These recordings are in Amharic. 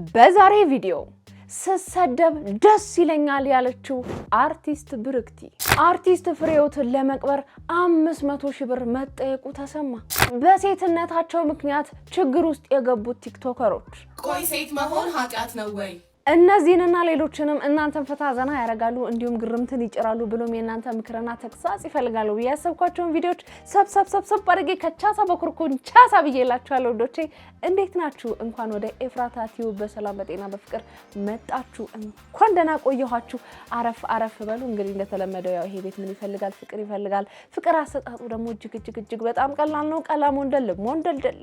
በዛሬ ቪዲዮ ስሰደብ ደስ ይለኛል ያለችው አርቲስት አርቲስት ፍሬህይወትን ለመቅበር 500,000 ብር መጠየቁ ተሰማ። በሴትነታቸው ምክንያት ችግር ውስጥ የገቡት ቲክቶከሮች ቆይ ሴት መሆን ኃጢያት ነው ወይ? እነዚህንና ሌሎችንም እናንተን ፈታ ዘና ያረጋሉ እንዲሁም ግርምትን ይጭራሉ ብሎም የናንተ ምክርና ተግሳጽ ይፈልጋሉ ያሰብኳቸውን ቪዲዮዎች ሰብሰብ አድርጌ ከቻሳ በኩርኩን ቻሳ ብዬላችኋለሁ። ወዶቼ እንዴት ናችሁ? እንኳን ወደ ኤፍራታ ቲዩብ በሰላም በጤና በፍቅር መጣችሁ። እንኳን ደህና ቆያችሁ። አረፍ በሉ። እንግዲህ እንደተለመደው ያው ይሄ ቤት ምን ይፈልጋል? ፍቅር ይፈልጋል። ፍቅር አሰጣጡ ደግሞ እጅግ በጣም ቀላል ነው። ቀላም ወንደል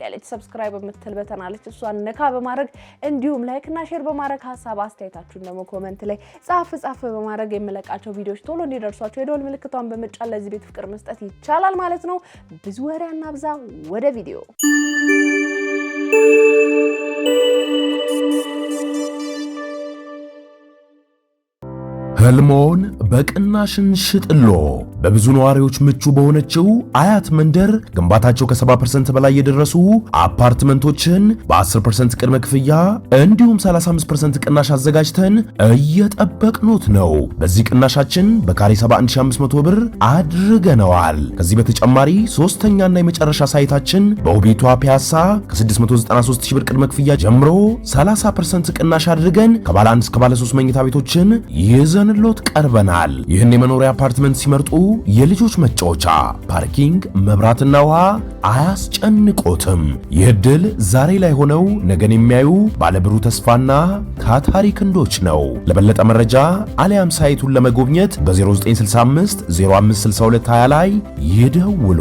ያለች ሰብስክራይብ የምትል በተን አለች። እሷን ነካ በማድረግ እንዲሁም ላይክ እና ሼር በማድረግ ሀሳብ አስተያየታችሁን ደግሞ ኮሜንት ላይ ጻፍ በማድረግ የምለቃቸው ቪዲዮዎች ቶሎ እንዲደርሷችሁ የደወል ምልክቷን በመጫን ለዚህ ቤት ፍቅር መስጠት ይቻላል ማለት ነው። ብዙ ወሬ አናብዛ፣ ወደ ቪዲዮ። ህልሞን በቅናሽን ሽጥሎ በብዙ ነዋሪዎች ምቹ በሆነችው አያት መንደር ግንባታቸው ከ70% በላይ የደረሱ አፓርትመንቶችን በ10% ቅድመ ክፍያ እንዲሁም 35% ቅናሽ አዘጋጅተን እየጠበቅኑት ነው። በዚህ ቅናሻችን በካሬ 71500 ብር አድርገነዋል። ከዚህ በተጨማሪ ሶስተኛና የመጨረሻ ሳይታችን በውቢቷ ፒያሳ ከ693000 ብር ቅድመ ክፍያ ጀምሮ 30% ቅናሽ አድርገን ከባለ 1 እስከ ባለ 3 መኝታ ቤቶችን ይዘን ሎት ቀርበናል። ይህን የመኖሪያ አፓርትመንት ሲመርጡ የልጆች መጫወቻ፣ ፓርኪንግ፣ መብራትና ውሃ አያስጨንቆትም። ይህ ዕድል ዛሬ ላይ ሆነው ነገን የሚያዩ ባለብሩህ ተስፋና ታታሪ ክንዶች ነው። ለበለጠ መረጃ አሊያም ሳይቱን ለመጎብኘት በ0965 056220 ላይ ይደውሉ።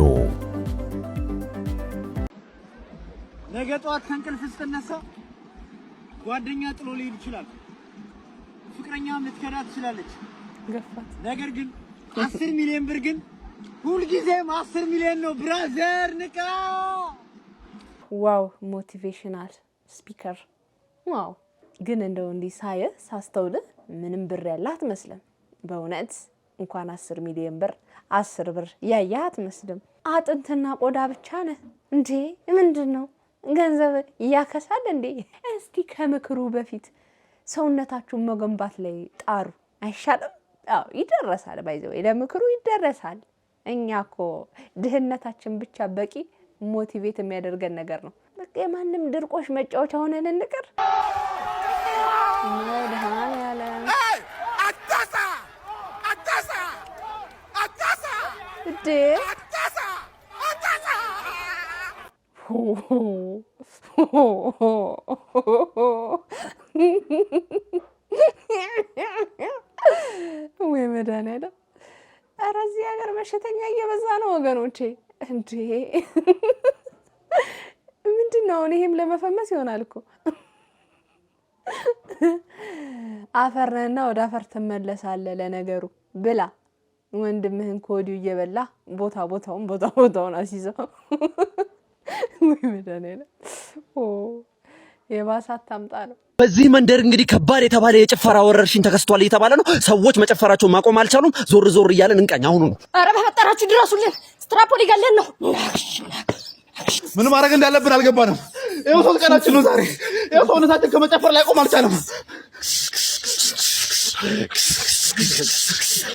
ነገ ጧት ከእንቅልፍ ስትነሳ ጓደኛ ጥሎ ሊሄድ ይችላል። ፍቅረኛ ልትከዳ ትችላለች። ነገር ግን 10 ሚሊዮን ብር ግን ሁልጊዜም 10 ሚሊዮን ነው ብራዘር። ንቃ! ዋው ሞቲቬሽናል ስፒከር ዋው! ግን እንደው እንዲህ ሳስተውል ምንም ብር ያላት መስለም። በእውነት እንኳን 10 ሚሊዮን ብር 10 ብር ያያት አትመስልም። አጥንትና ቆዳ ብቻ ነህ እንዴ? ምንድነው ገንዘብ ያከሳል እንዴ? እስቲ ከምክሩ በፊት ሰውነታችሁን መገንባት ላይ ጣሩ አይሻልም? አዎ ይደረሳል። ባይዘው ለምክሩ ይደረሳል። እኛኮ ድህነታችን ብቻ በቂ ሞቲቬት የሚያደርገን ነገር ነው። በቃ የማንም ድርቆሽ መጫወቻ ሆነን እንቅር። ወይ መድኃኒዓለም! ኧረ እዚህ ሀገር በሽተኛ እየበዛ ነው ወገኖቼ። እንዴ ምንድነው? ይሄም ለመፈመስ ይሆናል እኮ። አፈርነና ወደ አፈር ትመለሳለህ ለነገሩ ብላ ወንድምህን ኮዲው እየበላ ቦታውን አሲዘው። ወይ መድኃኒዓለም! የባሳት ታምጣ ነው። በዚህ መንደር እንግዲህ ከባድ የተባለ የጭፈራ ወረርሽኝ ተከስቷል እየተባለ ነው። ሰዎች መጨፈራቸውን ማቆም አልቻሉም። ዞር እያለን እንቀኝ አሁን ነው። አረ በፈጠራችሁ ድረሱልን፣ ስትራፖሊ ገለን ነው። ምን ማድረግ እንዳለብን አልገባንም። ይኸው 3 ቀናችን ነው ዛሬ። ይኸው ሰውነታችን ከመጨፈር ላይ ቆም አልቻለም።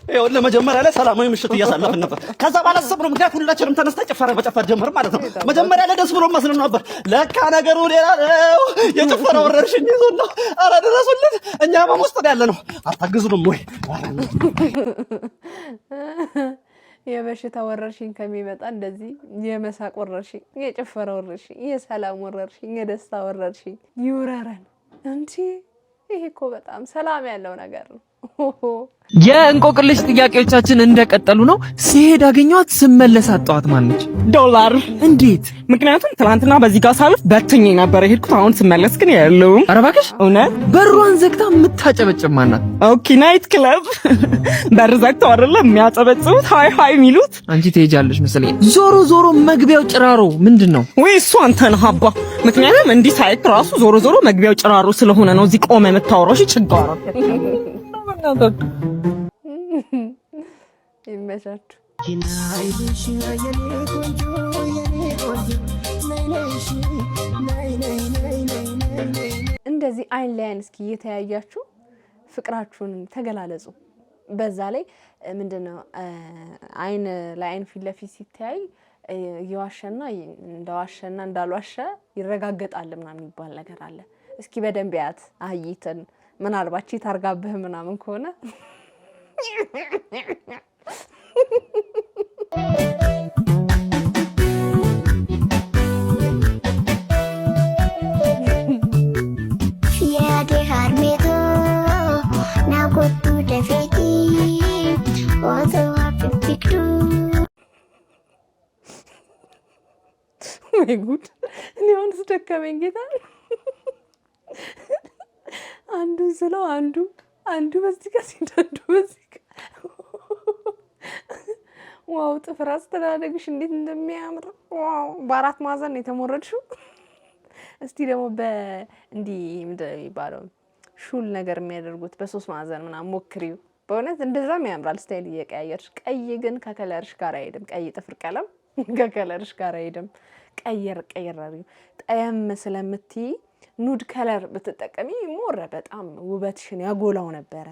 ይኸው ለመጀመሪያ ላይ ሰላማዊ ምሽት እያሳለፍን ነበር። ከዛ ባላሰብነው ምክንያት ሁላችንም ተነስተን ጭፈራ መጨፈር ጀመር ማለት ነው። መጀመሪያ ላይ ደስ ብሎ መስሎ ነበር። ለካ ነገሩ ሌላ ነው። የጭፈራ ወረርሽኝ ይዞን ነው። ኧረ ድረሱልን፣ እኛ በውስጥ ያለ ነው። አታግዙንም ወይ? የበሽታ ወረርሽኝ ከሚመጣ እንደዚህ የመሳቅ ወረርሽኝ፣ የጭፈራ ወረርሽኝ፣ የሰላም ወረርሽኝ፣ የደስታ ወረርሽኝ ይውረረን እንጂ ይሄ እኮ በጣም ሰላም ያለው ነገር ነው። የእንቆቅልሽ ጥያቄዎቻችን እንደቀጠሉ ነው። ሲሄድ አገኘኋት፣ ስመለስ አጣኋት። ማነች? ዶላር። እንዴት? ምክንያቱም ትናንትና በዚህ ጋር ሳልፍ በትኜ ነበር የሄድኩት። አሁን ስመለስ ግን የለውም። ኧረ እባክሽ! እውነት? በሯን ዘግታ የምታጨበጭብ ማናት? ኦኬ ናይት ክለብ በር ዘግተው አይደለም የሚያጨበጭቡት፣ ሃይ የሚሉት። አንቺ ትሄጃለሽ መሰለኝ። ዞሮ መግቢያው ጭራሮ ምንድን ነው? ወይ እሱ አንተ ነህ አባ። ምክንያቱም እንዲህ ሳይክ ራሱ ዞሮ መግቢያው ጭራሮ ስለሆነ ነው እዚህ ቆመ የምታወራው። እሺ ችግር ይመቻችሁ። እንደዚህ አይን ለአይን እስኪ እየተያያችሁ ፍቅራችሁን ተገላለጹ። በዛ ላይ ምንድነው አይን ለአይን ፊት ለፊት ሲታይ እየዋሸና እንደዋሸና እንዳልዋሸ ይረጋገጣል ምናምን ይባል ነገር አለ። እስኪ በደንብ ያት አህይተን ምናልባት ቺት አርጋብህ ምናምን ከሆነ ወይ ጉድ! እኔ አሁን ስደከመኝ ጌታ አንዱን ስለው አንዱ በዚህ ጋር ሲዳዱ በዚህ ጋር ዋው! ጥፍር አስተዳደግሽ እንዴት እንደሚያምር ዋው! በአራት ማዕዘን የተሞረድሽው። እስቲ ደግሞ እንዲህ ምንድን ነው የሚባለው ሹል ነገር የሚያደርጉት በሶስት ማዕዘን ምናምን ሞክሪው። በእውነት እንደዛም ያምራል ስታይል እየቀያየርሽ። ቀይ ግን ከከለርሽ ጋር አይሄድም። ቀይ ጥፍር ቀለም ከከለርሽ ጋር አይሄድም። ቀየር አድርጊው። ጠየም ስለምትይ ኑድ ከለር ብትጠቀሚ ሞረ በጣም ውበትሽን ያጎላው ነበረ።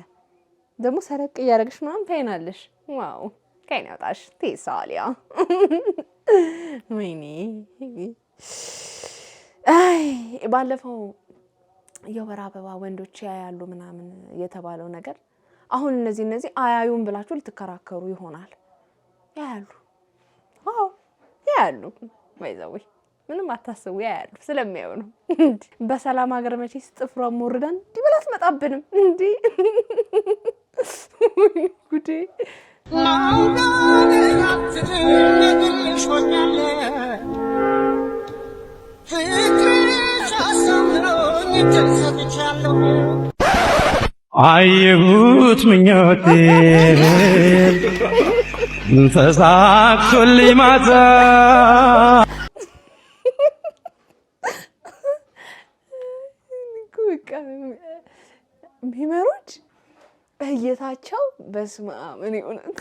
ደግሞ ሰረቅ እያደረግሽ ምናምን ታይናለሽ። ዋው ከይን ያውጣሽ ቴሳሊያ። ወይኔ አይ ባለፈው የወር አበባ ወንዶች ያያሉ ምናምን የተባለው ነገር አሁን እነዚህ አያዩም ብላችሁ ልትከራከሩ ይሆናል። ያያሉ። አዎ ያያሉ። ወይዘው ምንም አታስቡ፣ ያያሉ። ስለሚያዩ ነው። በሰላም ሀገር መቼስ ጥፍሯን ሞርዳን እንዲህ ብላ አትመጣብንም እንዴ? ጉዴ አየሁት ምኞቴ ተሳክቶልኝ ማታ ሚመሮች እይታቸው በስመ አብ እኔ እውነት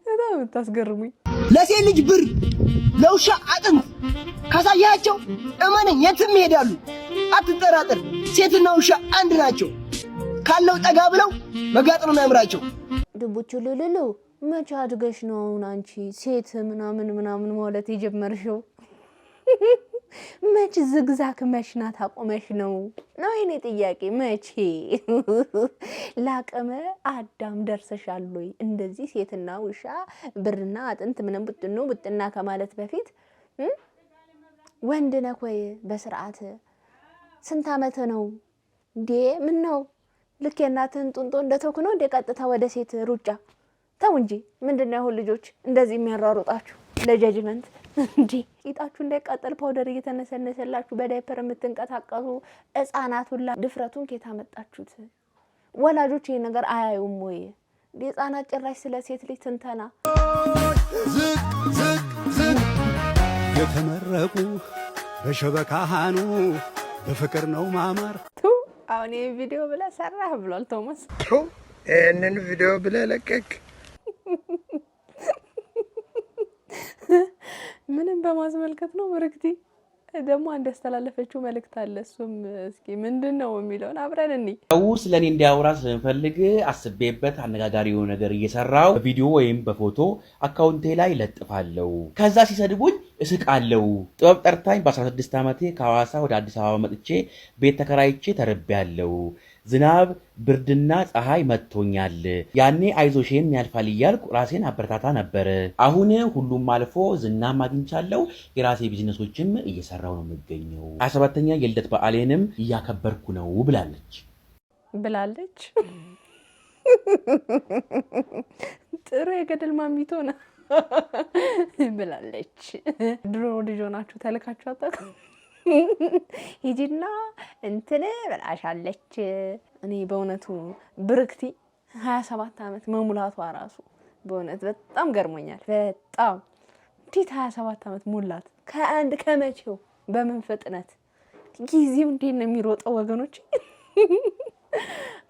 በጣም የምታስገርሙኝ። ለሴት ልጅ ብር ለውሻ አጥንት ካሳያቸው እመነኝ የትም ይሄዳሉ። አትጠራጠር፣ ሴትና ውሻ አንድ ናቸው። ካለው ጠጋ ብለው መጋጥ ነው የሚያምራቸው። ድቡቹ ልልሉ መቼ አድገሽ ነው አሁን አንቺ ሴት ምናምን ማለት የጀመርሽው? መቼ ዝግዛክ መሽናት አቆመሽ ነው የኔ ጥያቄ። መቼ ላቀመ አዳም ደርሰሻል ወይ? እንደዚህ ሴትና ውሻ ብርና አጥንት ምንም ብጥና ከማለት በፊት ወንድ ነህ ወይ? በስርዓት ስንት አመት ነው እንዴ? ምን ነው ልክ የእናትህን ጡንጦ እንደተውክ ነው እንደ ቀጥታ ወደ ሴት ሩጫ? ተው እንጂ ምንድነው አሁን ልጆች እንደዚህ የሚያሯሩጣችሁ ለጀጅመንት እንዴ? ቂጣችሁ እንዳይቃጠል ፓውደር እየተነሰነሰላችሁ በዳይፐር የምትንቀሳቀሱ ህፃናት ሁላ ድፍረቱን ከየት አመጣችሁት? ወላጆች ይሄን ነገር አያዩም ወይ? ህፃናት ጭራሽ ስለ ሴት ልጅ ትንተና የተመረቁ በሸበካሃኑ በፍቅር ነው ማማር። አሁን ይሄን ቪዲዮ ብለህ ሰራህ ብሏል ቶማስ። ይሄንን ቪዲዮ ብለህ ለቀቅ። ምንም በማስመልከት ነው ምርክቲ ደግሞ አንድ ያስተላለፈችው መልእክት አለ። እሱም እስኪ ምንድነው የሚለውን አብረን እንይ። ስለኔ እንዲያወራ ስለምፈልግ አስቤበት አነጋጋሪ የሆነ ነገር እየሰራው በቪዲዮ ወይም በፎቶ አካውንቴ ላይ ለጥፋለሁ። ከዛ ሲሰድቡኝ እስቃለሁ። ጥበብ ጠርታኝ በ16 ዓመቴ ከሐዋሳ ወደ አዲስ አበባ መጥቼ ቤት ተከራይቼ ተረቤያለሁ። ዝናብ ብርድና ፀሐይ መጥቶኛል። ያኔ አይዞሽን ያልፋል እያልኩ ራሴን አበረታታ ነበር። አሁን ሁሉም አልፎ ዝናም አግኝቻለሁ። የራሴ ቢዝነሶችም እየሰራው ነው የምገኘው። 27ኛ የልደት በዓሌንም እያከበርኩ ነው ብላለች። ጥሩ የገደል ማሚቶ ነው ብላለች። ድሮ ልጅ ሆናችሁ ተልካችሁ አታውቁም? ሂጂና እንትን ብላሻለች። እኔ በእውነቱ ብርክቲ 27 ዓመት መሙላቷ ራሱ በእውነት በጣም ገርሞኛል። በጣም እንዴት 27 ዓመት ሞላት? ከመቼው በምን ፍጥነት ጊዜው እንዴት ነው የሚሮጠው ወገኖች?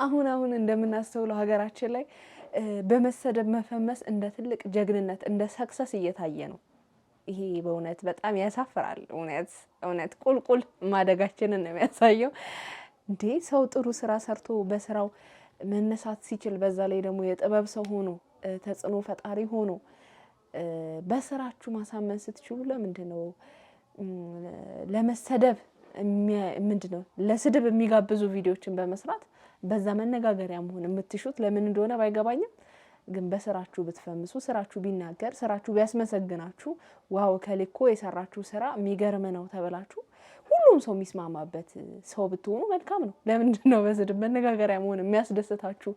አሁን እንደምናስተውለው ሀገራችን ላይ በመሰደብ መፈመስ እንደ ትልቅ ጀግንነት እንደ ሰክሰስ እየታየ ነው። ይሄ በእውነት በጣም ያሳፍራል። እውነት ቁልቁል ማደጋችንን ነው የሚያሳየው። እንዴ ሰው ጥሩ ስራ ሰርቶ በስራው መነሳት ሲችል በዛ ላይ ደግሞ የጥበብ ሰው ሆኖ ተጽዕኖ ፈጣሪ ሆኖ በስራችሁ ማሳመን ስትችሉ ለምንድነው ለመሰደብ ምንድነው ለስድብ የሚጋብዙ ቪዲዮዎችን በመስራት በዛ መነጋገሪያ መሆን የምትሹት ለምን እንደሆነ ባይገባኝም ግን በስራችሁ ብትፈምሱ ስራችሁ ቢናገር ስራችሁ ቢያስመሰግናችሁ ዋው ከልኮ የሰራችሁ ስራ የሚገርም ነው ተበላችሁ ሁሉም ሰው የሚስማማበት ሰው ብትሆኑ መልካም ነው። ለምንድነው በስድብ መነጋገሪያ መሆን የሚያስደስታችሁ?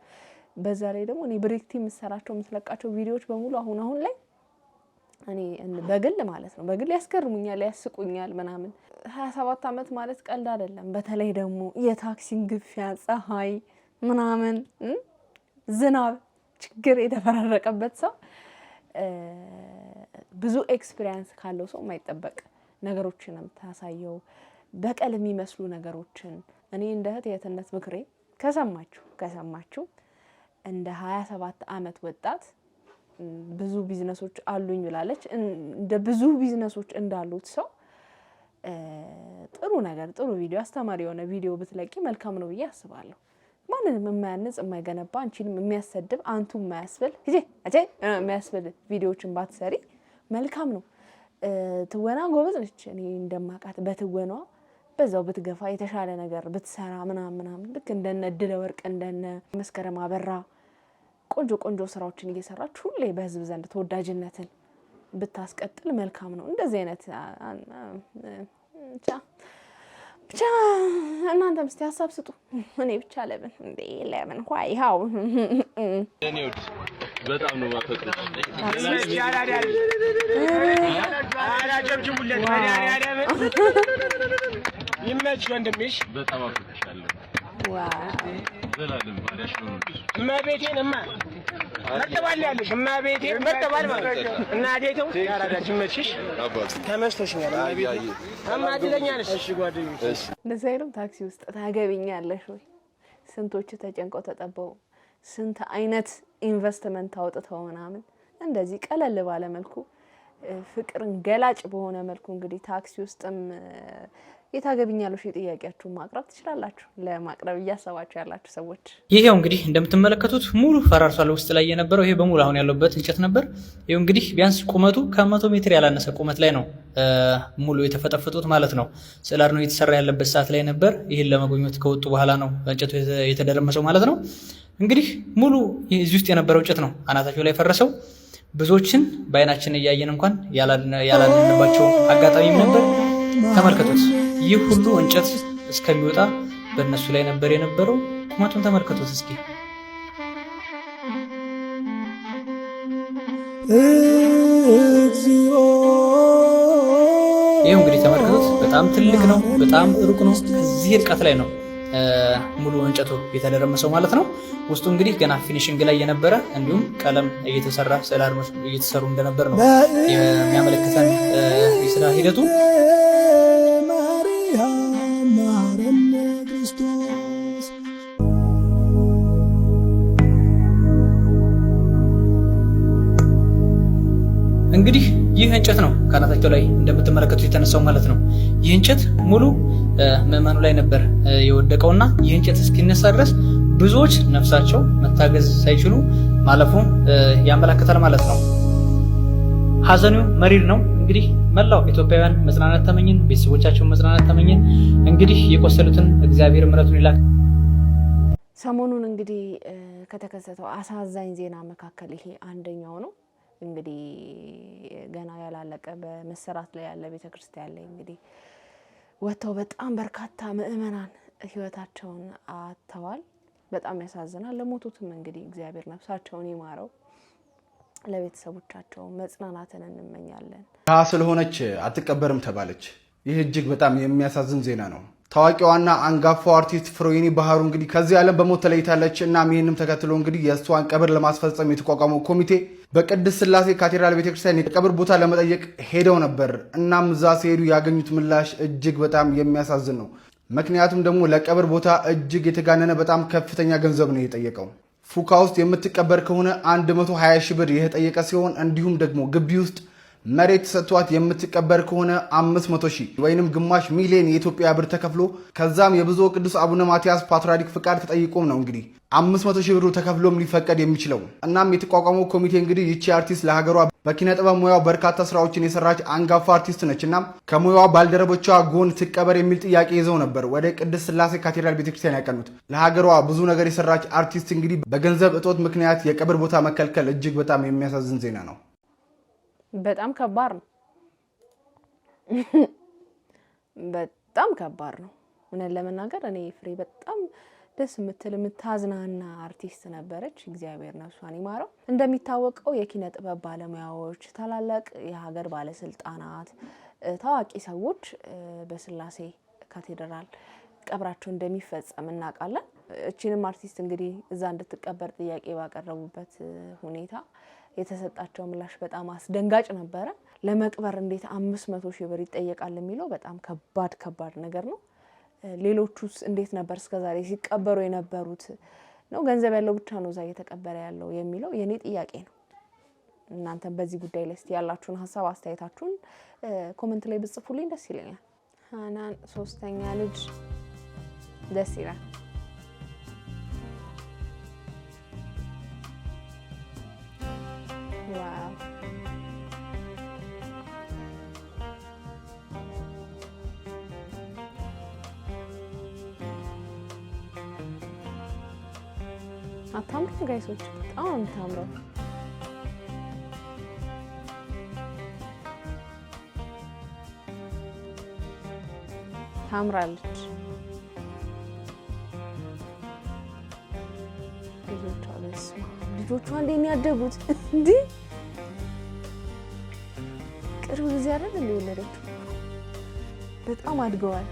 በዛ ላይ ደግሞ እኔ ብሬክቲ የምሰራቸው የምትለቃቸው ቪዲዮዎች በሙሉ አሁን ላይ እኔ በግል ማለት ነው በግል ያስገርሙኛል ያስቁኛል ምናምን 27 አመት ማለት ቀልድ አይደለም። በተለይ ደግሞ የታክሲን ግፊያ ፀሐይ ምናምን ዝናብ ችግር የተፈራረቀበት ሰው ብዙ ኤክስፒሪየንስ ካለው ሰው የማይጠበቅ ነገሮችን ታሳየው በቀል የሚመስሉ ነገሮችን እኔ እንደ የትነት ምክሬ ከሰማችሁ እንደ 27 አመት ወጣት ብዙ ቢዝነሶች አሉኝ ብላለች። እንደ ብዙ ቢዝነሶች እንዳሉት ሰው ጥሩ ነገር ጥሩ ቪዲዮ አስተማሪ የሆነ ቪዲዮ ብትለቂ መልካም ነው ብዬ አስባለሁ። ማንንም የማያንጽ የማይገነባ አንቺንም የሚያሰድብ አንቱ የማያስብል የሚያስብል ቪዲዮዎችን ባትሰሪ መልካም ነው። ትወና ጎበዝ ነች። እኔ እንደማቃት በትወኗ በዛው ብትገፋ የተሻለ ነገር ብትሰራ ምናምን ልክ እንደነ ድለ ወርቅ እንደነ መስከረም አበራ ቆንጆ ስራዎችን እየሰራች ሁሌ በህዝብ ዘንድ ተወዳጅነትን ብታስቀጥል መልካም ነው። እንደዚህ አይነት ብቻ እናንተም እስቲ ሀሳብ ስጡ። እኔ ብቻ ለምን ይኸው እኔ በጣም ነው ማፈቅረው። ይመች ወንድምሽ በጣም አፈቅርሻለሁ። ዘላለም ባሪያሽ ነው። እማቤቴንማ መጥባል ያለሽ እማቤቴን መጥባል ማለት እናቴው ያራዳች ይመችሽ ተመስቶሽኛል። እማቤቴኛ ነሽ። እሺ ጓደኞች እንደዛ ይሉም ታክሲ ውስጥ ታገቢኛለሽ ወይ? ስንቶች ተጨንቀው ተጠበው ስንት አይነት ኢንቨስትመንት አውጥተው ምናምን እንደዚህ ቀለል ባለ መልኩ ፍቅርን ገላጭ በሆነ መልኩ እንግዲህ ታክሲ ውስጥም የታገቢኛለሽ ጥያቄያችሁን ማቅረብ ትችላላችሁ። ለማቅረብ እያሰባችሁ ያላችሁ ሰዎች ይሄው እንግዲህ እንደምትመለከቱት ሙሉ ፈራርሷል። ውስጥ ላይ የነበረው ይሄ በሙሉ አሁን ያለበት እንጨት ነበር። ይሄው እንግዲህ ቢያንስ ቁመቱ ከ100 ሜትር ያላነሰ ቁመት ላይ ነው ሙሉ የተፈጠፈጡት ማለት ነው። ስላር ነው የተሰራ ያለበት ሰዓት ላይ ነበር። ይሄን ለመጎብኘት ከወጡ በኋላ ነው እንጨቱ የተደረመሰው ማለት ነው። እንግዲህ ሙሉ እዚህ ውስጥ የነበረው እንጨት ነው አናታቸው ላይ ፈረሰው። ብዙዎችን በአይናችን እያየን እንኳን ያላልንባቸው አጋጣሚም ነበር። ተመልከቱት። ይህ ሁሉ እንጨት እስከሚወጣ በእነሱ ላይ ነበር የነበረው። ቁመቱን ተመልከቱት እስኪ። ይሄው እንግዲህ ተመልከቱት። በጣም ትልቅ ነው፣ በጣም ሩቅ ነው። ከዚህ ርቀት ላይ ነው ሙሉ እንጨቱ የተደረመሰው ማለት ነው። ውስጡ እንግዲህ ገና ፊኒሺንግ ላይ የነበረ እንዲሁም ቀለም እየተሰራ ስላልሞስ እየተሰሩ እንደነበር ነው የሚያመለክተን የስራ ሂደቱ። እንግዲህ ይህ እንጨት ነው ካናታቸው ላይ እንደምትመለከቱት የተነሳው ማለት ነው። ይህ እንጨት ሙሉ ምዕመኑ ላይ ነበር የወደቀውና ይህ እንጨት እስኪነሳ ድረስ ብዙዎች ነፍሳቸው መታገዝ ሳይችሉ ማለፉ ያመለክታል ማለት ነው። ሀዘኑ መሪር ነው። እንግዲህ መላው ኢትዮጵያውያን መጽናናት ተመኝን፣ ቤተሰቦቻቸው መጽናናት ተመኝን። እንግዲህ የቆሰሉትን እግዚአብሔር ምሕረቱን ይላክ። ሰሞኑን እንግዲህ ከተከሰተው አሳዛኝ ዜና መካከል ይሄ አንደኛው ነው። እንግዲህ ገና ያላለቀ በመሰራት ላይ ያለ ቤተክርስቲያን ላይ እንግዲህ ወጥተው በጣም በርካታ ምዕመናን ህይወታቸውን አጥተዋል። በጣም ያሳዝናል። ለሞቱትም እንግዲህ እግዚአብሔር ነፍሳቸውን ይማረው፣ ለቤተሰቦቻቸው መጽናናትን እንመኛለን። ስለሆነች አትቀበርም ተባለች። ይህ እጅግ በጣም የሚያሳዝን ዜና ነው። ታዋቂዋና አንጋፋው አርቲስት ፍሬወይኒ ባህሩ እንግዲህ ከዚህ ዓለም በሞት ተለይታለች። እናም ይህንም ተከትሎ እንግዲህ የእሷን ቀብር ለማስፈጸም የተቋቋመው ኮሚቴ በቅድስት ሥላሴ ካቴድራል ቤተክርስቲያን የቀብር ቦታ ለመጠየቅ ሄደው ነበር። እናም እዛ ሲሄዱ ያገኙት ምላሽ እጅግ በጣም የሚያሳዝን ነው። ምክንያቱም ደግሞ ለቀብር ቦታ እጅግ የተጋነነ በጣም ከፍተኛ ገንዘብ ነው የጠየቀው። ፉካ ውስጥ የምትቀበር ከሆነ 120 ሺህ ብር የተጠየቀ ሲሆን እንዲሁም ደግሞ ግቢ ውስጥ መሬት ሰጥቷት የምትቀበር ከሆነ 500,000 ወይንም ግማሽ ሚሊዮን የኢትዮጵያ ብር ተከፍሎ ከዛም የብፁዕ ቅዱስ አቡነ ማትያስ ፓትርያርክ ፍቃድ ተጠይቆም ነው እንግዲህ 500,000 ብሩ ተከፍሎም ሊፈቀድ የሚችለው። እናም የተቋቋመው ኮሚቴ እንግዲህ ይቺ አርቲስት ለሀገሯ በኪነ ጥበብ ሙያው በርካታ ስራዎችን የሰራች አንጋፋ አርቲስት ነች። እናም ከሙያዋ ባልደረቦቿ ጎን ትቀበር የሚል ጥያቄ ይዘው ነበር ወደ ቅድስት ሥላሴ ካቴድራል ቤተክርስቲያን ያቀኑት። ለሀገሯ ብዙ ነገር የሰራች አርቲስት እንግዲህ በገንዘብ እጦት ምክንያት የቀብር ቦታ መከልከል እጅግ በጣም የሚያሳዝን ዜና ነው። በጣም ከባድ ነው። በጣም ከባድ ነው። እውነት ለመናገር እኔ ፍሬ በጣም ደስ የምታዝናና አርቲስት ነበረች። እግዚአብሔር ነፍሷን ይማረው። እንደሚታወቀው የኪነ ጥበብ ባለሙያዎች፣ ታላላቅ የሀገር ባለስልጣናት፣ ታዋቂ ሰዎች በስላሴ ካቴድራል ቀብራቸው እንደሚፈጸም እናውቃለን። እቺንም አርቲስት እንግዲህ እዛ እንድትቀበር ጥያቄ ባቀረቡበት ሁኔታ የተሰጣቸው ምላሽ በጣም አስደንጋጭ ነበረ። ለመቅበር እንዴት 500,000 ብር ይጠየቃል የሚለው በጣም ከባድ ነገር ነው። ሌሎቹስ እንዴት ነበር እስከዛሬ ሲቀበሩ የነበሩት? ነው ገንዘብ ያለው ብቻ ነው እዛ እየተቀበረ ያለው የሚለው የኔ ጥያቄ ነው። እናንተም በዚህ ጉዳይ ላይ እስቲ ያላችሁን ሀሳብ አስተያየታችሁን ኮሜንት ላይ ብጽፉልኝ ደስ ይለኛል። ሃናን 3ኛ ልጅ ደስ ይላል። ዋው አታምሩ ጋይሶች፣ በጣም ታምሩ። ታምራለች። ልጆቿ እንዴት ያደጉት እንዴ! ቅርብ ጊዜ አይደል እንዴ የወለደችው? በጣም አድገዋል።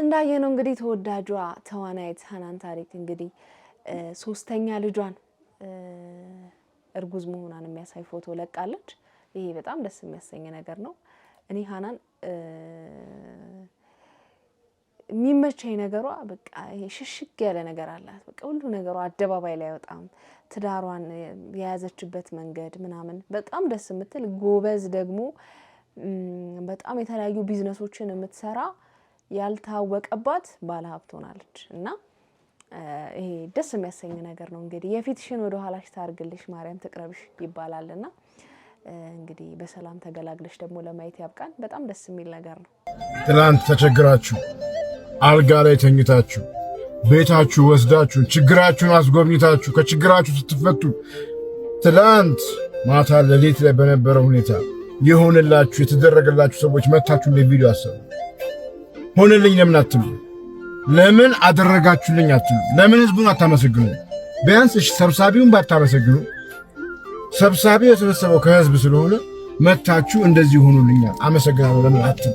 እንዳየነው እንግዲህ ተወዳጇ ተዋናይት ሃናን ታሪክ እንግዲህ 3ኛ ልጇን እርጉዝ መሆኗን የሚያሳይ ፎቶ ለቃለች። ይሄ በጣም ደስ የሚያሰኝ ነገር ነው። እኔ ሃናን የሚመቸኝ ነገሯ በቃ ይሄ ሽሽግ ያለ ነገር አላት። በቃ ሁሉ ነገሯ አደባባይ ላይ ወጣም ትዳሯን የያዘችበት መንገድ ምናምን በጣም ደስ የምትል ጎበዝ፣ ደግሞ በጣም የተለያዩ ቢዝነሶችን የምትሰራ ያልታወቀባት ባለሀብት ሆናለች እና ይሄ ደስ የሚያሰኝ ነገር ነው። እንግዲህ የፊትሽን ወደ ኋላሽ ታርግልሽ ማርያም ትቅረብሽ ይባላልና እንግዲህ በሰላም ተገላግለሽ ደግሞ ለማየት ያብቃን። በጣም ደስ የሚል ነገር ነው። ትናንት ተቸግራችሁ አልጋ ላይ ተኝታችሁ ቤታችሁ ወስዳችሁ ችግራችሁን አስጎብኝታችሁ ከችግራችሁ ስትፈቱ ትናንት ማታ ሌሊት ላይ በነበረ ሁኔታ የሆነላችሁ የተደረገላችሁ ሰዎች መታችሁ ለቪዲዮ አሰሩ። ሆነልኝ ለምን አትሉ? ለምን አደረጋችሁልኝ አትሉ? ለምን ህዝቡን አታመሰግኑ? ቢያንስ እሺ ሰብሳቢውን ባታመሰግኑ፣ ሰብሳቢው የተሰበሰበው ከህዝብ ስለሆነ መታችሁ እንደዚህ ሆኑልኛል አመሰግናለሁ ለምን አትሉ?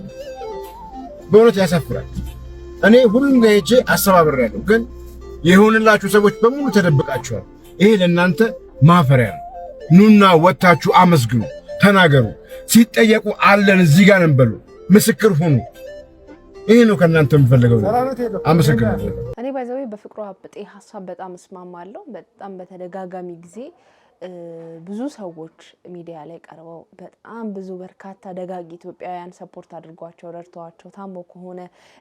በእውነት ያሳፍራል። እኔ ሁሉም ጋር ሄጄ አሰባብሬያለሁ፣ ግን የሆነላችሁ ሰዎች በሙሉ ተደብቃችኋል። ይሄ ለእናንተ ማፈሪያ ነው። ኑና ወታችሁ አመስግኑ፣ ተናገሩ። ሲጠየቁ አለን እዚህ ጋር ነን በሉ፣ ምስክር ሁኑ። ይሄ ነው ከናንተ የምፈልገው። አመሰግናለሁ። እኔ ባይዘው በፍቅሯ አብጤ ሐሳብ በጣም እስማማለሁ። በጣም በተደጋጋሚ ጊዜ ብዙ ሰዎች ሚዲያ ላይ ቀርበው በጣም ብዙ በርካታ ደጋግ ኢትዮጵያውያን ሰፖርት አድርጓቸው ረድተዋቸው ታሞ ከሆነ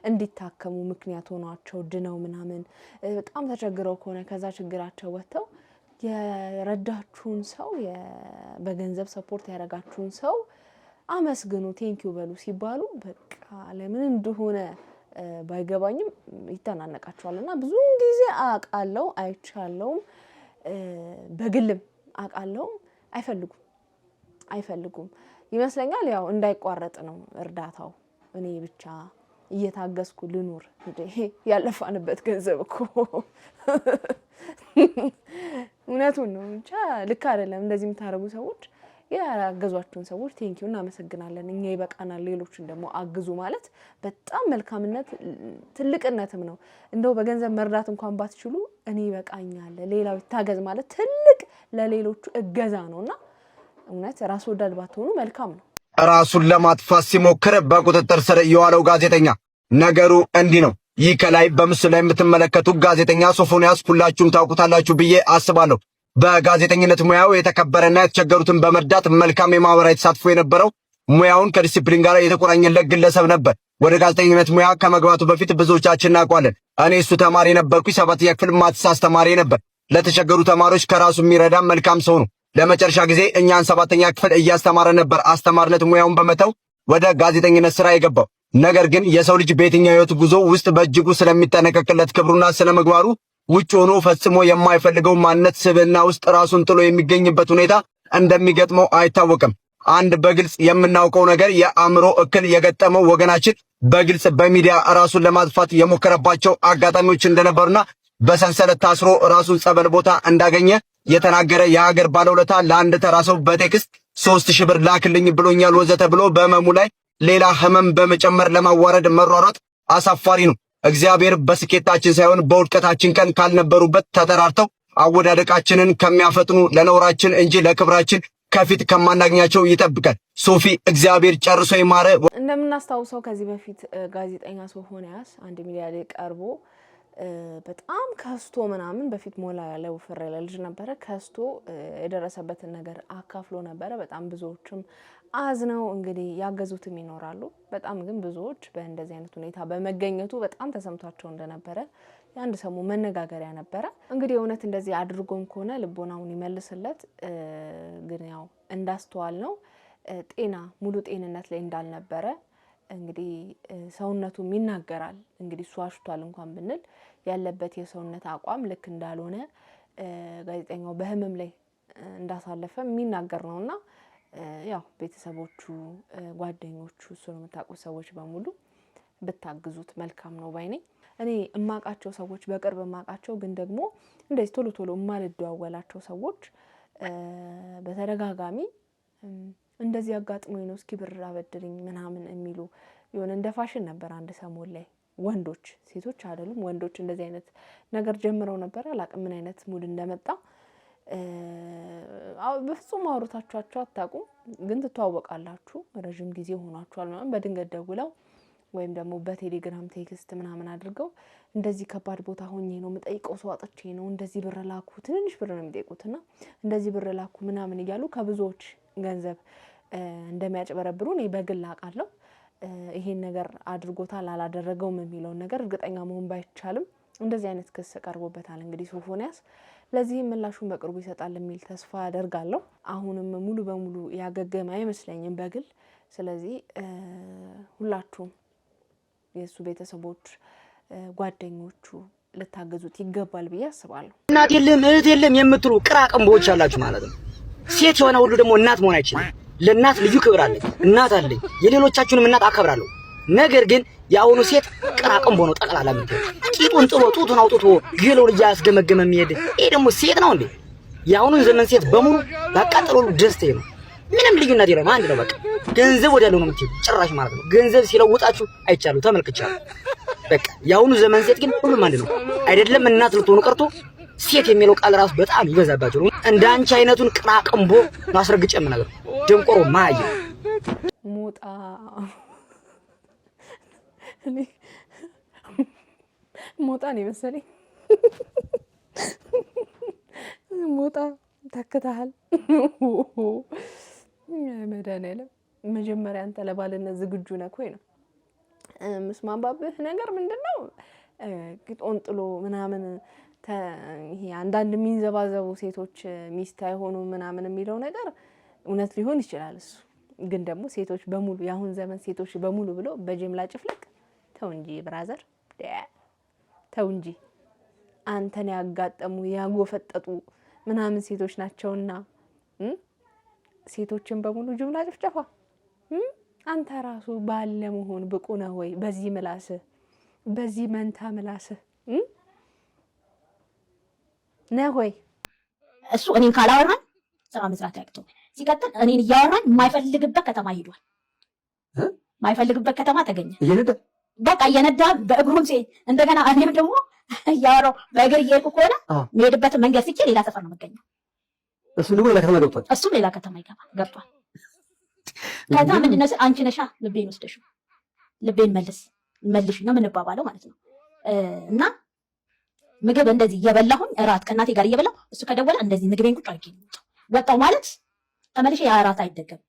እንዲታከሙ ምክንያት ሆኗቸው ድነው ምናምን በጣም ተቸግረው ከሆነ ከዛ ችግራቸው ወጥተው የረዳችሁን ሰው በገንዘብ ሰፖርት ያደረጋችሁን ሰው አመስግኑ ቴንኪው በሉ ሲባሉ በቃ ለምን እንደሆነ ባይገባኝም ይተናነቃቸዋልና ብዙ ጊዜ አቃለው አይቻለው በግልም አቃለው አይፈልጉም ይመስለኛል። ያው እንዳይቋረጥ ነው እርዳታው። እኔ ብቻ እየታገስኩ ልኑር እንዴ ያለፋንበት ገንዘብ እኮ እውነቱን ነው። ብቻ ልክ አይደለም እንደዚህ የምታረጉ ሰዎች። ያገዟችሁን ሰዎች ቴንኪው እናመሰግናለን። እኛ ይበቃናል፣ ሌሎችን ደግሞ አግዙ ማለት በጣም መልካምነት ትልቅነትም ነው። እንደው በገንዘብ መርዳት እንኳን ባትችሉ እኔ ይበቃኛል ሌላው ይታገዝ ማለት ትልቅ ለሌሎቹ እገዛ ነውና እውነት ራስ ወዳድ ባትሆኑ መልካም ነው። ራሱን ለማጥፋት ሲሞክር በቁጥጥር ስር የዋለው ጋዜጠኛ ነገሩ እንዲህ ነው። ይህ ከላይ በምስሉ ላይ የምትመለከቱት ጋዜጠኛ ሶፎንያስ ሁላችሁም ታውቁታላችሁ ብዬ አስባለሁ። በጋዜጠኝነት ሙያው የተከበረና የተቸገሩትን በመርዳት መልካም የማህበራዊ ተሳትፎ የነበረው ሙያውን ከዲሲፕሊን ጋር የተቆራኘለት ግለሰብ ነበር። ወደ ጋዜጠኝነት ሙያ ከመግባቱ በፊት ብዙዎቻችን እናውቃለን። እኔ እሱ ተማሪ ነበርኩኝ። 7ኛ ክፍል ማትስ አስተማሪ ነበር። ለተቸገሩ ተማሪዎች ከራሱ የሚረዳ መልካም ሰው ነው። ለመጨረሻ ጊዜ እኛን 7ኛ ክፍል እያስተማረ ነበር አስተማሪነት ሙያውን በመተው ወደ ጋዜጠኝነት ስራ የገባው። ነገር ግን የሰው ልጅ በየትኛው ህይወት ጉዞ ውስጥ በእጅጉ ስለሚጠነቀቅለት ክብሩና ስለመግባሩ ውጭ ሆኖ ፈጽሞ የማይፈልገው ማንነት ስብዕና ውስጥ ራሱን ጥሎ የሚገኝበት ሁኔታ እንደሚገጥመው አይታወቅም። አንድ በግልጽ የምናውቀው ነገር የአእምሮ እክል የገጠመው ወገናችን በግልጽ በሚዲያ ራሱን ለማጥፋት የሞከረባቸው አጋጣሚዎች እንደነበሩና በሰንሰለት ታስሮ ራሱን ጸበል ቦታ እንዳገኘ የተናገረ የሀገር ባለውለታ ለአንድ ተራ ሰው በቴክስት 3000 ብር ላክልኝ ብሎኛል ወዘተ ብሎ በህመሙ ላይ ሌላ ህመም በመጨመር ለማዋረድ መሯሯጥ አሳፋሪ ነው። እግዚአብሔር በስኬታችን ሳይሆን በውድቀታችን ቀን ካልነበሩበት ተጠራርተው አወዳደቃችንን ከሚያፈጥኑ ለነውራችን እንጂ ለክብራችን ከፊት ከማናገኛቸው ይጠብቃል። ሶፊ እግዚአብሔር ጨርሶ ይማረ። እንደምናስታውሰው ከዚህ በፊት ጋዜጠኛ ሶፎንያስ 1 ሚሊዮን ቀርቦ በጣም ከስቶ ምናምን በፊት ሞላ ያለ ወፈር ያለ ልጅ ነበረ። ከስቶ የደረሰበትን ነገር አካፍሎ ነበረ። በጣም ብዙዎችም አዝነው እንግዲህ ያገዙትም ይኖራሉ። በጣም ግን ብዙዎች በእንደዚህ አይነት ሁኔታ በመገኘቱ በጣም ተሰምቷቸው እንደነበረ የአንድ ሰሞን መነጋገሪያ ነበረ። እንግዲህ እውነት እንደዚህ አድርጎም ከሆነ ልቦናውን ይመልስለት። ግን ያው እንዳስተዋል ነው ሙሉ ጤንነት ላይ እንዳልነበረ እንግዲህ ሰውነቱም ይናገራል። እንግዲህ እሱ አሽቷል እንኳን ብንል ያለበት የሰውነት አቋም ልክ እንዳልሆነ ጋዜጠኛው በህመም ላይ እንዳሳለፈ የሚናገር ነውና ያው ቤተሰቦቹ፣ ጓደኞቹ፣ እሱን የምታውቁት ሰዎች በሙሉ ብታግዙት መልካም ነው ባይ ነኝ። እኔ እማቃቸው ሰዎች በቅርብ እማቃቸው ግን ደግሞ እንደዚህ ቶሎ ቶሎ የማልደዋወላቸው ሰዎች በተደጋጋሚ እንደዚህ አጋጥሞኝ ነው እስኪ ብር አበድርኝ ምናምን የሚሉ የሆነ እንደ ፋሽን ነበር አንድ ሰሞን ላይ ወንዶች፣ ሴቶች አይደሉም ወንዶች እንደዚህ አይነት ነገር ጀምረው ነበር። አላቅም ምን አይነት ሙድ እንደመጣ በፍጹም አውርታችኋቸው አታውቁም፣ ግን ትተዋወቃላችሁ፣ ረጅም ጊዜ ሆኗችኋል ማለት በድንገት ደውለው ወይም ደግሞ በቴሌግራም ቴክስት ምናምን አድርገው እንደዚህ ከባድ ቦታ ሆኜ ነው የምጠይቀው ሰው አጥቼ ነው እንደዚህ ብር ላኩ፣ ትንንሽ ብር ነው የሚጠይቁትና እንደዚህ ብር ላኩ ምናምን እያሉ ከብዙዎች ገንዘብ እንደሚያጭበረብሩ እኔ በግል አውቃለሁ። ይሄን ነገር አድርጎታል አላደረገውም የሚለውን ነገር እርግጠኛ መሆን ባይቻልም እንደዚህ አይነት ክስ ቀርቦበታል። እንግዲህ ሶፎንያስ ለዚህም ምላሹን በቅርቡ ይሰጣል የሚል ተስፋ አደርጋለሁ። አሁንም ሙሉ በሙሉ ያገገመ አይመስለኝም በግል። ስለዚህ ሁላችሁም የሱ ቤተሰቦች፣ ጓደኞቹ ልታገዙት ይገባል ብዬ አስባለሁ። እናት የለም እህት የለም የምትሉ ቅራቅንቦች አላችሁ ማለት ነው። ሴት የሆነ ሁሉ ደግሞ እናት መሆን አይችልም። ለእናት ልዩ ክብር አለኝ። እናት አለኝ፣ የሌሎቻችሁንም እናት አከብራለሁ። ነገር ግን የአሁኑ ሴት ቅራቅንቦ ነው ጠቅላላ ምትል ቂጡን ጥሎ ጡቱን አውጥቶ ገለውን እያስገመገመ የሚሄድ ይሄ ደግሞ ሴት ነው እንዴ? የአሁኑን ዘመን ሴት በሙሉ ባቃጠለው ደስታዬ ነው። ምንም ልዩነት የለውም። አንድ ነው በቃ። ገንዘብ ወዳለው ነው የምትሄዱ ጭራሽ ማለት ነው። ገንዘብ ሲለውጣችሁ አይቻለሁ፣ ተመልክቻለሁ። በቃ የአሁኑ ዘመን ሴት ግን ሁሉም አንድ ነው። አይደለም እናት ልትሆኑ ቀርቶ ሴት የሚለው ቃል ራሱ በጣም ይበዛባችሁ። እንደ አንቺ አይነቱን ቅራቅንቦ ማስረግጬ የምናገር ደንቆሮ ማየ ሞጣ ሞጣ ነው መሰለኝ። ሞጣ ተከታሃል መድኃኒዓለም መጀመሪያ አንተ ለባልነት ዝግጁ ነህ ወይ ነው መስማማባብህ ነገር ምንድነው? ቂጦን ጥሎ ምናምን ይሄ አንዳንድ የሚንዘባዘቡ ሴቶች ሚስት አይሆኑ ምናምን የሚለው ነገር እውነት ሊሆን ይችላል። እሱ ግን ደግሞ ሴቶች በሙሉ የአሁን ዘመን ሴቶች በሙሉ ብሎ በጅምላ ጭፍለቅ ተው እንጂ ብራዘር፣ ተው እንጂ። አንተን ያጋጠሙ ያጎፈጠጡ ምናምን ሴቶች ናቸውና ሴቶችን በሙሉ ጅምላ ጭፍጨፋ። አንተ ራሱ ባለ መሆን ብቁ ነህ ወይ? በዚህ ምላስህ፣ በዚህ መንታ ምላስህ ነህ ወይ? እሱ እኔን ካላወራን ስራ መስራት ያቅተው። ሲቀጥል እኔን እያወራኝ የማይፈልግበት ከተማ ሄዷል። የማይፈልግበት ከተማ ተገኘ። በቃ እየነዳ በእግሩም ሲሄድ እንደገና እኔም ደግሞ እያወራሁ በእግር እየሄድኩ ከሆነ የምሄድበትን መንገድ ስቼ ሌላ ሰፈር ነው የምገኘው። እሱ ደግሞ ሌላ ከተማ ገብቷል። እሱም ሌላ ከተማ ገብቷል። ከዛ ምንድን ነው ስል አንቺ ነሻ ልቤን ወስደሽው ልቤን መልሽ ነው የምንባባለው ማለት ነው። እና ምግብ እንደዚህ እየበላሁኝ እራት ከእናቴ ጋር እየበላሁ እሱ ከደወለ እንደዚህ ምግቤን ቁጭ አድርጌ ወጣሁ ማለት ተመልሼ ያ እራት አይደገም።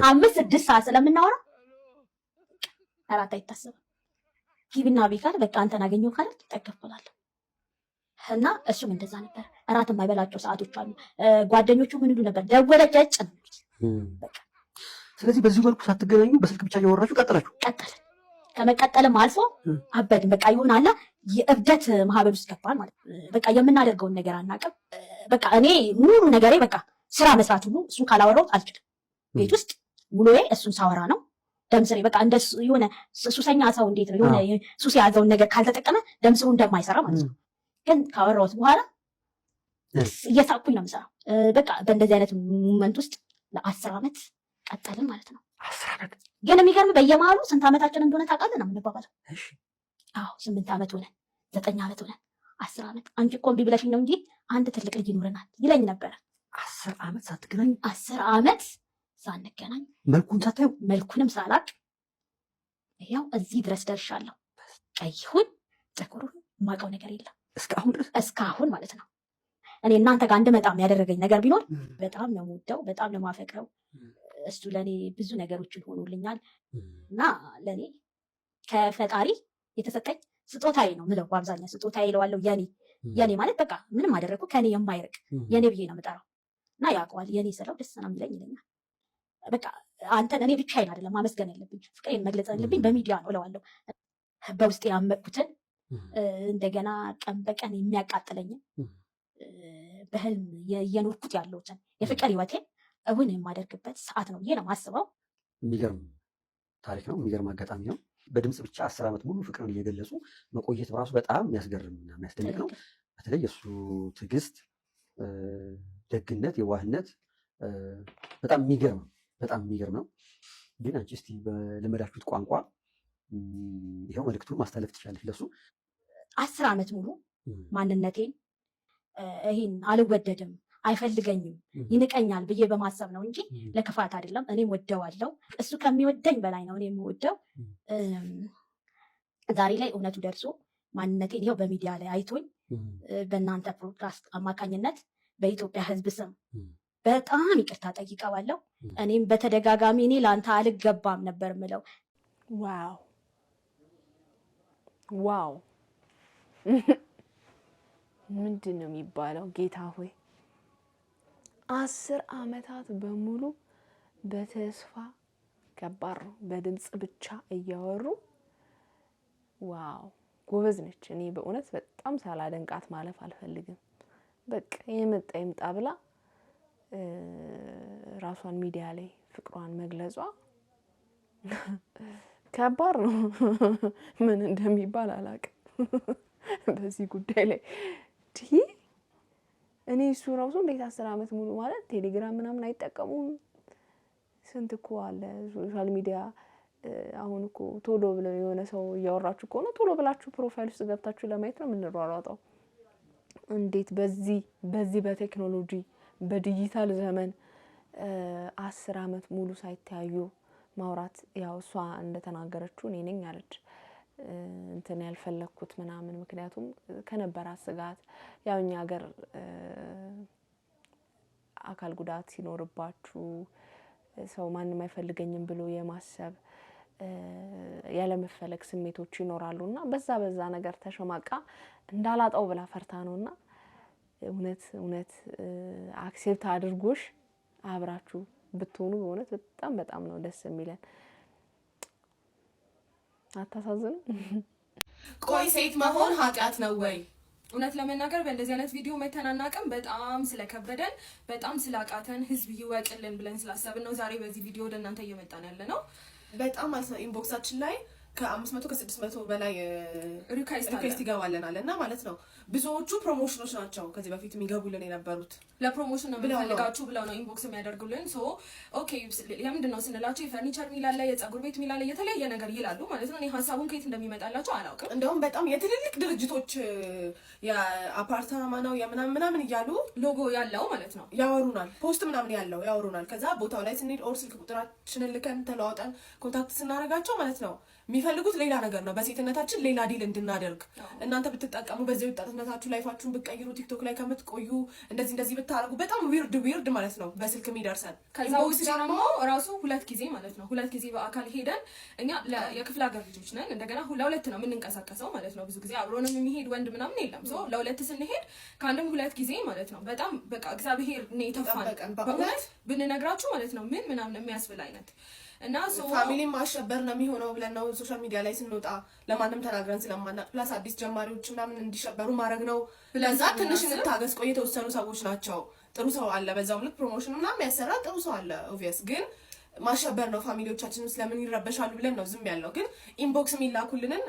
5-6 ሰዓት ስለምናወራ እራት አይታሰብም። ጊብና ቢካል በቃ አንተን አገኘሁ ካለ ተቀበላለሁ። እና እሱም እንደዛ ነበር። እራት የማይበላቸው ሰዓቶች አሉ። ጓደኞቹ ምን ይሉ ነበር? ደወለች ያጭ ነው በቃ። ስለዚህ በዚህ መልኩ ሳትገናኙ በስልክ ብቻ እያወራችሁ ቀጠላችሁ? ቀጠልን። ከመቀጠልም አልፎ አበድን። በቃ ይሁን አለ የእብደት ማህበር ውስጥ ገባን ማለት በቃ የምናደርገውን ነገር አናውቅም። በቃ እኔ ሙሉ ነገሬ በቃ ስራ መስራት ሁሉ እሱን ካላወራሁት አልችልም። ቤት ውስጥ ውሎዬ እሱን ሳወራ ነው። ደምስሬ በቃ እንደ የሆነ ሱሰኛ ሰው እንዴት ነው የሆነ ሱስ የያዘውን ነገር ካልተጠቀመ ደምስሩ እንደማይሰራ ማለት ነው። ግን ካወራሁት በኋላ እየሳቅኩኝ ነው የምሰራው። በቃ በእንደዚህ አይነት ሞመንት ውስጥ ለ10 ዓመት ቀጠልን ማለት ነው። 10 ዓመት ግን የሚገርም በየመሃሉ ስንት ዓመታችን እንደሆነ ታውቃለህ ነው የምንባባለው። እሺ አዎ 8 ዓመት ሆነ 9 ዓመት ሆነ 10 ዓመት አንቺ እኮ እምቢ ብለሽኝ ነው እንጂ አንድ ትልቅ ልጅ ይኖረናል ይለኝ ነበረ። 10 ዓመት ሳትገናኙ? 10 ዓመት ሳንገናኝ መልኩን ሳታዩ? መልኩንም ሳላቅ ያው እዚህ ድረስ ደርሻለሁ። ቀይሁን ጥቁሩን የማውቀው ነገር የለም እስካሁን ድረስ እስካሁን ማለት ነው። እኔ እናንተ ጋር እንድመጣም ያደረገኝ ነገር ቢኖር በጣም ነው የምወደው፣ በጣም ነው የማፈቅረው። እሱ ለኔ ብዙ ነገሮችን ሆኖልኛል እና ለኔ ከፈጣሪ የተሰጠኝ ስጦታዬ ነው ምለው። በአብዛኛው ስጦታዬ እለዋለሁ። የኔ ማለት በቃ ምንም አደረግኩ ከኔ የማይርቅ የኔ ብዬ ነው የምጠራው እና ያውቀዋል። የኔ ስለው ደስ ነው የሚለኝ ይለኛል። በቃ አንተን እኔ ብቻዬን አይደለም ማመስገን ያለብኝ፣ ፍቅሬን መግለጽ ያለብኝ በሚዲያ ነው እለዋለሁ። በውስጥ ያመቅኩትን እንደገና ቀን በቀን የሚያቃጥለኝን በህልም እየኖርኩት ያለሁትን የፍቅር ህይወቴን እውን የማደርግበት ሰዓት ነው ብዬ ነው የማስበው። የሚገርም ታሪክ ነው። የሚገርም አጋጣሚ ነው። በድምፅ ብቻ 10 ዓመት ሙሉ ፍቅርን እየገለጹ መቆየት በራሱ በጣም የሚያስገርምና የሚያስደንቅ ነው። በተለይ የእሱ ትዕግስት፣ ደግነት፣ የዋህነት በጣም የሚገርም ነው። ግን አንቺ እስቲ በለመዳችሁት ቋንቋ ይኸው መልዕክቱን ማስተላለፍ ትችላለች ለሱ። 10 ዓመት ሙሉ ማንነቴን ይሄን አልወደድም፣ አይፈልገኝም፣ ይንቀኛል ብዬ በማሰብ ነው እንጂ ለክፋት አይደለም። እኔም ወደዋለሁ። እሱ ከሚወደኝ በላይ ነው እኔ የምወደው። ዛሬ ላይ እውነቱ ደርሶ ማንነቴን ይኸው በሚዲያ ላይ አይቶኝ በእናንተ ፖድካስት አማካኝነት በኢትዮጵያ ሕዝብ ስም በጣም ይቅርታ ጠይቀዋለሁ። እኔም በተደጋጋሚ እኔ ለአንተ አልገባም ነበር ምለው። ዋው ዋው! ምንድን ነው የሚባለው? ጌታ ሆይ 10 ዓመታት በሙሉ በተስፋ ከባድ ነው፣ በድምፅ ብቻ እያወሩ ዋው! ጎበዝ ነች። እኔ በእውነት በጣም ሳላደንቃት ማለፍ አልፈልግም። በቃ የመጣ ይምጣ ብላ ራሷን ሚዲያ ላይ ፍቅሯን መግለጿ ከባድ ነው። ምን እንደሚባል አላውቅም በዚህ ጉዳይ ላይ። እኔ እሱ ራሱ እንዴት 10 ዓመት ሙሉ ማለት ቴሌግራም ምናምን አይጠቀሙም? ስንት እኮ አለ ሶሻል ሚዲያ። አሁን እኮ ቶሎ ብለው የሆነ ሰው እያወራችሁ ከሆነ ቶሎ ብላችሁ ፕሮፋይል ውስጥ ገብታችሁ ለማየት ነው የምንሯሯጠው። እንዴት በዚህ በቴክኖሎጂ በዲጂታል ዘመን 10 ዓመት ሙሉ ሳይተያዩ ማውራት። ያው እሷ እንደተናገረችው እኔ ነኝ አለች እንትን ያልፈለኩት ምናምን፣ ምክንያቱም ከነበራት ስጋት ያው እኛ ሀገር አካል ጉዳት ሲኖርባችሁ ሰው ማንም አይፈልገኝም ብሎ የማሰብ ያለመፈለግ ስሜቶች ይኖራሉና በዛ ነገር ተሸማቃ እንዳላጣው ብላ ፈርታ ነውና እውነት አክሴፕት አድርጎሽ አብራችሁ ብትሆኑ በእውነት በጣም ነው ደስ የሚለን። አታሳዝንም? ቆይ ሴት መሆን ኃጢአት ነው ወይ? እውነት ለመናገር በእንደዚህ አይነት ቪዲዮ መተናናቀም በጣም ስለከበደን በጣም ስላቃተን ህዝብ ይወቅልን ብለን ስላሰብን ነው ዛሬ በዚህ ቪዲዮ ወደ እናንተ እየመጣን ያለ ነው። በጣም ኢንቦክሳችን ላይ ከ500 ከ600 በላይ ሪኩዌስት ይገባልናል እና ማለት ነው ብዙዎቹ ፕሮሞሽኖች ናቸው ከዚህ በፊት የሚገቡልን የነበሩት ለፕሮሞሽን ነው የምንፈልጋችሁ ብለው ነው ኢንቦክስ የሚያደርጉልን ሶ ኦኬ ለምንድነው ስንላቸው የፈርኒቸር ሚላለ የፀጉር ቤት ሚላለ የተለያየ ነገር ይላሉ ማለት ነው እኔ ሀሳቡን ከየት እንደሚመጣላቸው አላውቅም እንደውም በጣም የትልልቅ ድርጅቶች የአፓርታማ ነው ምናምን እያሉ ሎጎ ያለው ማለት ነው ያወሩናል ፖስት ምናምን ያለው ያወሩናል ከዛ ቦታው ላይ ስንሄድ ኦር ስልክ ቁጥራችንን ልከን ተለዋውጠን ኮንታክት ስናደርጋቸው ማለት ነው የሚፈልጉት ሌላ ነገር ነው በሴትነታችን ሌላ ዲል እንድናደርግ እናንተ ብትጠቀሙ በዚህ ወጣትነታችሁ ላይፋችሁን ብትቀይሩ ቲክቶክ ላይ ከምትቆዩ እንደዚህ ብታረጉ በጣም ዊርድ ማለት ነው በስልክ የሚደርሰን ከዛ ውስጥ ደግሞ ራሱ ሁለት ጊዜ ማለት ነው ሁለት ጊዜ በአካል ሄደን እኛ የክፍለ ሀገር ልጆች ነን እንደገና ለሁለት ነው የምንንቀሳቀሰው ማለት ነው ብዙ ጊዜ አብሮንም የሚሄድ ወንድ ምናምን የለም ሶ ለሁለት ስንሄድ ከአንድም ሁለት ጊዜ ማለት ነው በጣም በቃ እግዚአብሔር ነው የተፋቀን በእውነት ብንነግራችሁ ማለት ነው ምን ምናምን የሚያስብል አይነት እና ፋሚሊ ማሸበር ነው የሚሆነው ብለን ነው ሶሻል ሚዲያ ላይ ስንወጣ ለማንም ተናግረን ስለማናቅ ፕላስ አዲስ ጀማሪዎች ምናምን እንዲሸበሩ ማድረግ ነው ለዛ ትንሽ እንታገስ ቆይ የተወሰኑ ሰዎች ናቸው ጥሩ ሰው አለ በዛው ልክ ፕሮሞሽን ምናምን ያሰራ ጥሩ ሰው አለ ኦብቪየስ ግን ማሸበር ነው ፋሚሊዎቻችን ስለምን ይረበሻሉ ብለን ነው ዝም ያለው ግን ኢንቦክስ የሚላኩልንን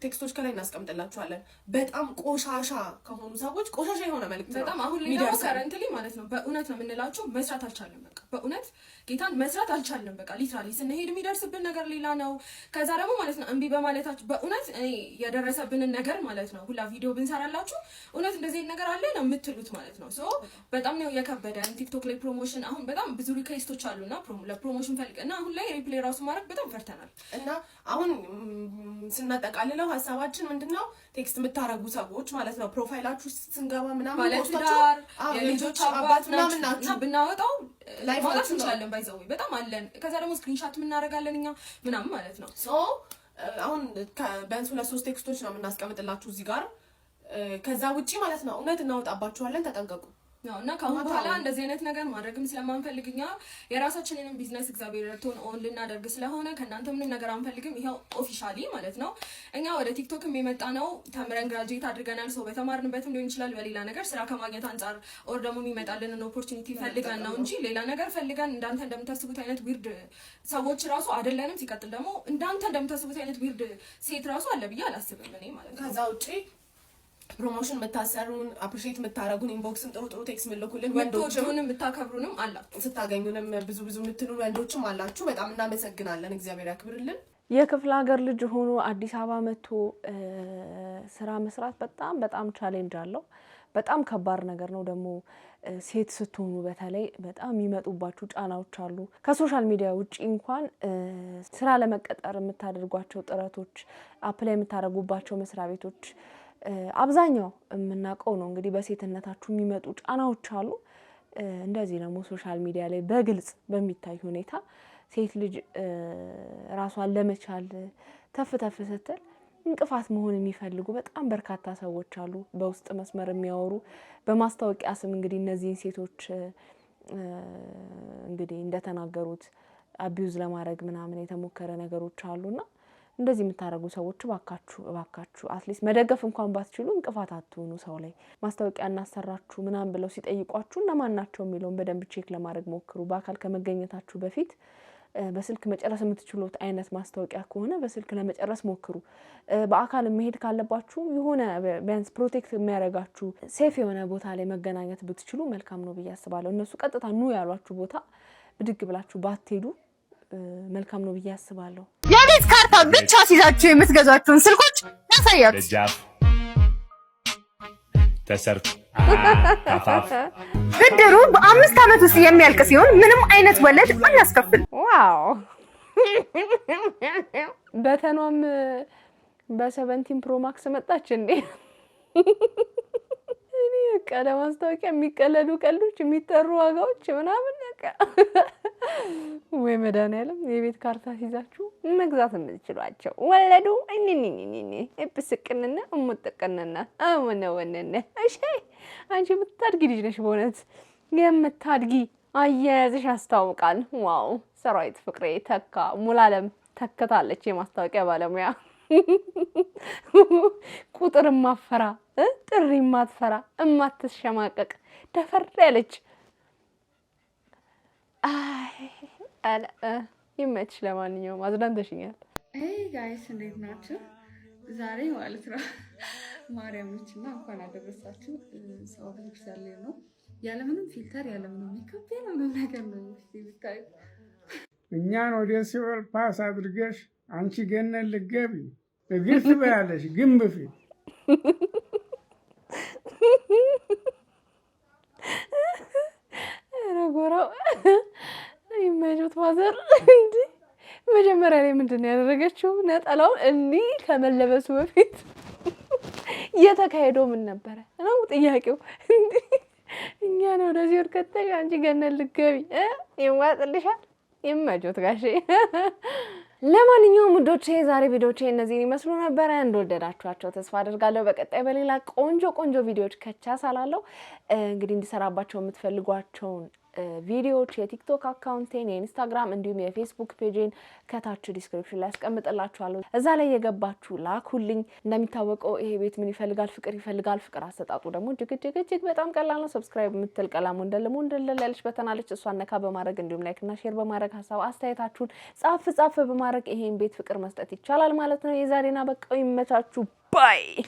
ቴክስቶች ከላይ እናስቀምጥላችኋለን በጣም ቆሻሻ ከሆኑ ሰዎች ቆሻሻ የሆነ መልእክት ነው በጣም አሁን ላይ ከረንትሊ ማለት ነው በእውነት ነው የምንላችሁ መስራት አልቻለም በቃ በእውነት ጌታን መስራት አልቻለም በቃ ሊትራሊ ስንሄድ የሚደርስብን ነገር ሌላ ነው ከዛ ደግሞ ማለት ነው እንቢ በማለታችሁ በእውነት እኔ የደረሰብንን ነገር ማለት ነው ሁላ ቪዲዮ ብንሰራላችሁ እውነት እንደዚህ ነገር አለ ነው የምትሉት ማለት ነው ሶ በጣም ነው የከበደን ቲክቶክ ላይ ፕሮሞሽን አሁን በጣም ብዙ ሪኩዌስቶች አሉና ለፕሮሞሽን ፈልገና አሁን ላይ ሪፕሌይ ራሱ ማድረግ በጣም ፈርተናል እና አሁን ስናጠቃልለው ሀሳባችን ምንድነው ቴክስት የምታረጉ ሰዎች ማለት ነው ፕሮፋይላችሁ ስንገባ ምናምን ፖስታችሁ የልጆች አባት ምናምን ናችሁ ብናወጣው ላይፋችሁ እንችላለን ባይዘው በጣም አለን ከዛ ደግሞ ስክሪንሾት እናደርጋለን እኛ ምናምን ማለት ነው ሶ አሁን በእንሱ ለሶስት ቴክስቶች ነው የምናስቀምጥላችሁ እዚህ ጋር ከዛ ውጪ ማለት ነው እውነት እናወጣባችኋለን ተጠንቀቁ ነው እና ካሁን በኋላ እንደዚህ አይነት ነገር ማድረግም ስለማንፈልግኛ የራሳችንን ቢዝነስ እግዚአብሔር ረድቶን ኦን ልናደርግ ስለሆነ ከናንተ ምንም ነገር አንፈልግም ይሄው ኦፊሻሊ ማለት ነው እኛ ወደ ቲክቶክም የመጣ ነው ተምረን ግራጁዌት አድርገናል ሰው በተማርንበትም ሊሆን ይችላል በሌላ ነገር ስራ ከማግኘት አንፃር ኦር ደግሞ የሚመጣልን ኦፖርቹኒቲ ፈልገን ነው እንጂ ሌላ ነገር ፈልገን እንዳንተ እንደምታስቡት አይነት ዊርድ ሰዎች ራሱ አይደለንም ሲቀጥል ደግሞ እንዳንተ እንደምታስቡት አይነት ዊርድ ሴት ራሱ አለ ብዬ አላስብም እኔ ማለት ነው ከዛ ውጪ ፕሮሞሽን መታሰሩን አፕሪሺየት መታረጉን ኢንቦክስን ጥሩ ቴክስት መልኩልን ወንዶችንም መታከብሩንም አላችሁ ስታገኙንም ብዙ ምትሉ ወንዶችም አላችሁ በጣም እናመሰግናለን እግዚአብሔር ያክብርልን የክፍለ ሀገር ልጅ ሆኖ አዲስ አበባ መጥቶ ስራ መስራት በጣም ቻሌንጅ አለው በጣም ከባድ ነገር ነው ደግሞ ሴት ስትሆኑ በተለይ በጣም የሚመጡባችሁ ጫናዎች አሉ ከሶሻል ሚዲያ ውጪ እንኳን ስራ ለመቀጠር የምታደርጓቸው ጥረቶች አፕላይ የምታደርጉባቸው መስሪያ ቤቶች አብዛኛው የምናውቀው ነው እንግዲህ በሴትነታችሁ የሚመጡ ጫናዎች አሉ እንደዚህ ደግሞ ሶሻል ሚዲያ ላይ በግልጽ በሚታይ ሁኔታ ሴት ልጅ ራሷን ለመቻል ተፍ ስትል እንቅፋት መሆን የሚፈልጉ በጣም በርካታ ሰዎች አሉ በውስጥ መስመር የሚያወሩ በማስታወቂያ ስም እንግዲህ እነዚህን ሴቶች እንግዲህ እንደተናገሩት አቢዩዝ ለማድረግ ምናምን የተሞከረ ነገሮች አሉና እንደዚህ የምታረጉ ሰዎች እባካችሁ አትሊስት መደገፍ እንኳን ባትችሉ እንቅፋት አትሆኑ ሰው ላይ ማስታወቂያ እናሰራችሁ ምናምን ብለው ሲጠይቋችሁ እነማን ናቸው የሚለውን በደንብ ቼክ ለማድረግ ሞክሩ በአካል ከመገኘታችሁ በፊት በስልክ መጨረስ የምትችሉት አይነት ማስታወቂያ ከሆነ በስልክ ለመጨረስ ሞክሩ በአካል መሄድ ካለባችሁ የሆነ ቢያንስ ፕሮቴክት የሚያረጋችሁ ሴፍ የሆነ ቦታ ላይ መገናኘት ብትችሉ መልካም ነው ብዬ አስባለሁ እነሱ ቀጥታ ኑ ያሏችሁ ቦታ ብድግ ብላችሁ ባትሄዱ መልካም ነው ብዬ አስባለሁ የቤት ካርታ ብቻ ሲዛችሁ የምትገዛችሁን ስልኮች ያሳያችሁ ደጃፍ ተሰርቶ ብድሩ በ5 አመት ውስጥ የሚያልቅ ሲሆን ምንም አይነት ወለድ አናስከፍል ዋው በተኗም በ17 ፕሮ ማክስ መጣች እንዴ እኔ ቀለ ማስታወቂያ የሚቀለዱ ቀልዶች የሚጠሩ ዋጋዎች ምናምን ነቀ ወይ መድኃኒዓለም የቤት ካርታ ሲዛችሁ መግዛት የምትችሏቸው ወለዱ እኔ እብስቅንና እሙጥቅንና ወነነ እሺ አንቺ የምታድጊ ልጅ ነሽ በእውነት የምታድጊ አያያዝሽ ያስታውቃል ዋው ሰራዊት ፍቅሬ ተካ ሙላለም ተከታለች የማስታወቂያ ባለሙያ ቁጥር ማፈራ ጥሪ ማትፈራ እማትሸማቀቅ ደፈር ያለች ይመችሽ ለማንኛውም አዝናንተሽኛል ጋይስ እንዴት ናችሁ? ዛሬ ማለት ነው ማርያምችና እንኳን አደረሳችሁ ሰው ቤተክርስቲያን ላይ ነው ያለምንም ፊልተር ያለምንም ሜካፕ ያለምንም ነገር ነው ሲታይ እኛን ወደ ሲኦል ፓስ አድርገሽ አንቺ ገነት ልትገቢ እግር ትበያለሽ ግንብ ፊት ረጎራው ይመጆት ማዘር እንዴ መጀመሪያ ላይ ምንድን ነው ያደረገችው? ነጠላው እንዲ ከመለበሱ በፊት የተካሄደው ምን ነበረ ነው ጥያቄው። እንዴ እኛ ነው ወደዚህ ወርከተሽ አንቺ ገነት ልትገቢ ይዋጥልሻል። ይመጆት ጋሼ። ለማንኛውም ውዶቼ ዛሬ ቪዲዮቼ እነዚህን ይመስሉ ነበር። እንደወደዳችኋቸው ተስፋ አደርጋለሁ። በቀጣይ በሌላ ቆንጆ ቪዲዮዎች ከቻሳላለሁ። እንግዲህ እንዲሰራባቸው የምትፈልጓቸውን ቪዲዮዎች የቲክቶክ አካውንቴን የኢንስታግራም እንዲሁም የፌስቡክ ፔጅን ከታች ዲስክሪፕሽን ላይ አስቀምጥላችኋለሁ። እዛ ላይ የገባችሁ ላኩልኝ። እንደሚታወቀው ይሄ ቤት ምን ይፈልጋል? ፍቅር ይፈልጋል። ፍቅር አሰጣጡ ደግሞ እጅግ በጣም ቀላል ነው። ሰብስክራይብ የምትል ቀላሙ እንደለለ ያለች በተናለች እሷን ነካ በማድረግ እንዲሁም ላይክ እና ሼር በማድረግ ሀሳብ አስተያየታችሁን ጻፍ በማድረግ ይሄን ቤት ፍቅር መስጠት ይቻላል ማለት ነው። የዛሬና በቃ ይመቻችሁ ባይ